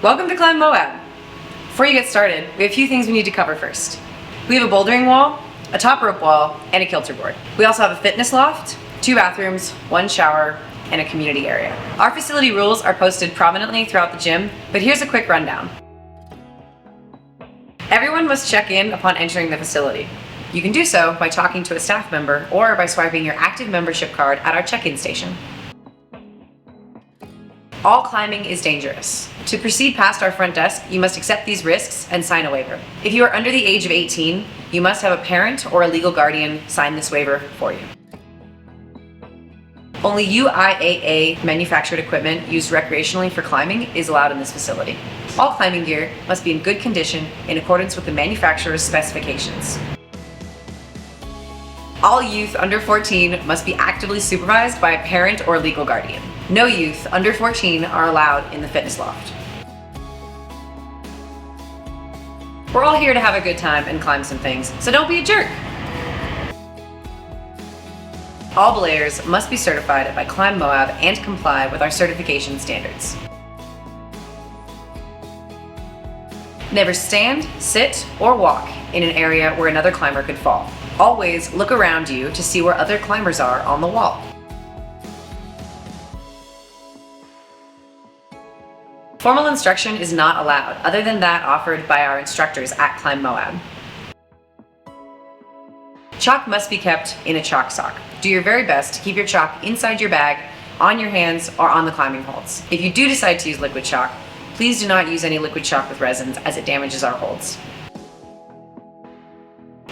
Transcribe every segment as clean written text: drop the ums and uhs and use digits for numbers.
Welcome to Climb Moab. Before you get started, we have a few things we need to cover first. We have a bouldering wall, a top rope wall, and a kilter board. We also have a fitness loft, 2 bathrooms, 1 shower, and a community area. Our facility rules are posted prominently throughout the gym, but here's a quick rundown. Everyone must check in upon entering the facility. You can do so by talking to a staff member or by swiping your active membership card at our check-in station. All climbing is dangerous. To proceed past our front desk, you must accept these risks and sign a waiver. If you are under the age of 18, you must have a parent or a legal guardian sign this waiver for you. Only UIAA manufactured equipment used recreationally for climbing is allowed in this facility. All climbing gear must be in good condition in accordance with the manufacturer's specifications. All youth under 14 must be actively supervised by a parent or legal guardian. No youth under 14 are allowed in the fitness loft. We're all here to have a good time and climb some things, so don't be a jerk. All belayers must be certified by Climb Moab and comply with our certification standards. Never stand, sit, or walk in an area where another climber could fall. Always look around you to see where other climbers are on the wall. Formal instruction is not allowed other than that offered by our instructors at Climb Moab. Chalk must be kept in a chalk sock. Do your very best to keep your chalk inside your bag, on your hands, or on the climbing holds. If you do decide to use liquid chalk, please do not use any liquid chalk with resins as it damages our holds.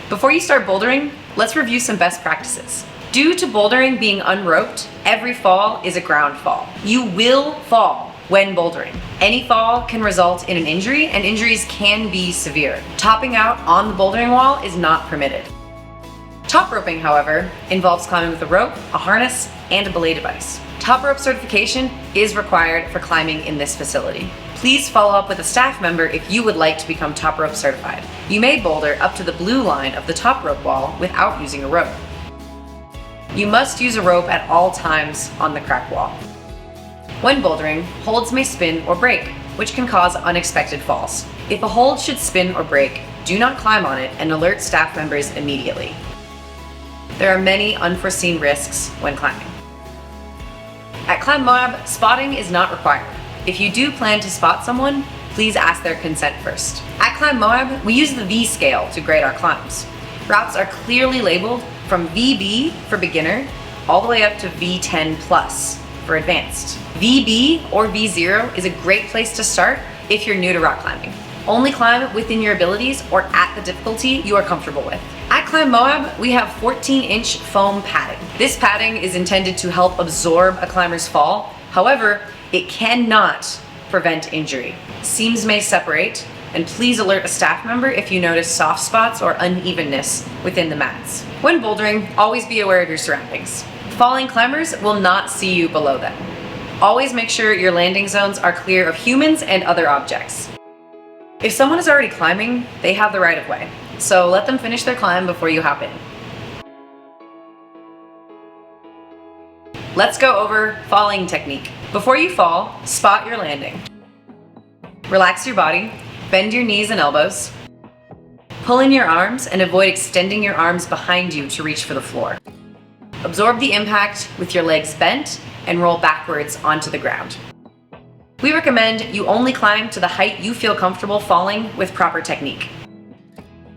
Before you start bouldering, let's review some best practices. Due to bouldering being unroped, every fall is a ground fall. You will fall when bouldering. Any fall can result in an injury, and injuries can be severe. Topping out on the bouldering wall is not permitted. Top roping, however, involves climbing with a rope, a harness, and a belay device. Top rope certification is required for climbing in this facility. Please follow up with a staff member if you would like to become top rope certified. You may boulder up to the blue line of the top rope wall without using a rope. You must use a rope at all times on the crack wall. When bouldering, holds may spin or break, which can cause unexpected falls. If a hold should spin or break, do not climb on it and alert staff members immediately. There are many unforeseen risks when climbing. At Climb Moab, spotting is not required. If you do plan to spot someone, please ask their consent first. At Climb Moab, we use the V scale to grade our climbs. Routes are clearly labeled from VB for beginner all the way up to V10 plus for advanced. VB or V0 is a great place to start if you're new to rock climbing. Only climb within your abilities or at the difficulty you are comfortable with. At Climb Moab, we have 14-inch foam padding. This padding is intended to help absorb a climber's fall. However, it cannot prevent injury. Seams may separate, and please alert a staff member if you notice soft spots or unevenness within the mats. When bouldering, always be aware of your surroundings. Falling climbers will not see you below them. Always make sure your landing zones are clear of humans and other objects. If someone is already climbing, they have the right of way, so let them finish their climb before you hop in. Let's go over falling technique. Before you fall, spot your landing. Relax your body, bend your knees and elbows. Pull in your arms and avoid extending your arms behind you to reach for the floor. Absorb the impact with your legs bent and roll backwards onto the ground. We recommend you only climb to the height you feel comfortable falling with proper technique.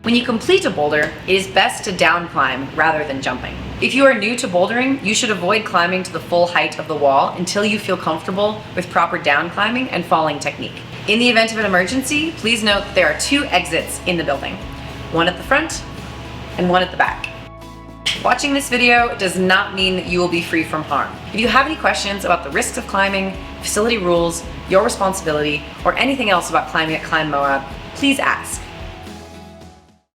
When you complete a boulder, it is best to down climb rather than jumping. If you are new to bouldering, you should avoid climbing to the full height of the wall until you feel comfortable with proper down climbing and falling technique. In the event of an emergency, please note that there are 2 exits in the building, one at the front and one at the back. Watching this video does not mean that you will be free from harm. If you have any questions about the risks of climbing, facility rules, your responsibility, or anything else about climbing at Climb Moab, please ask.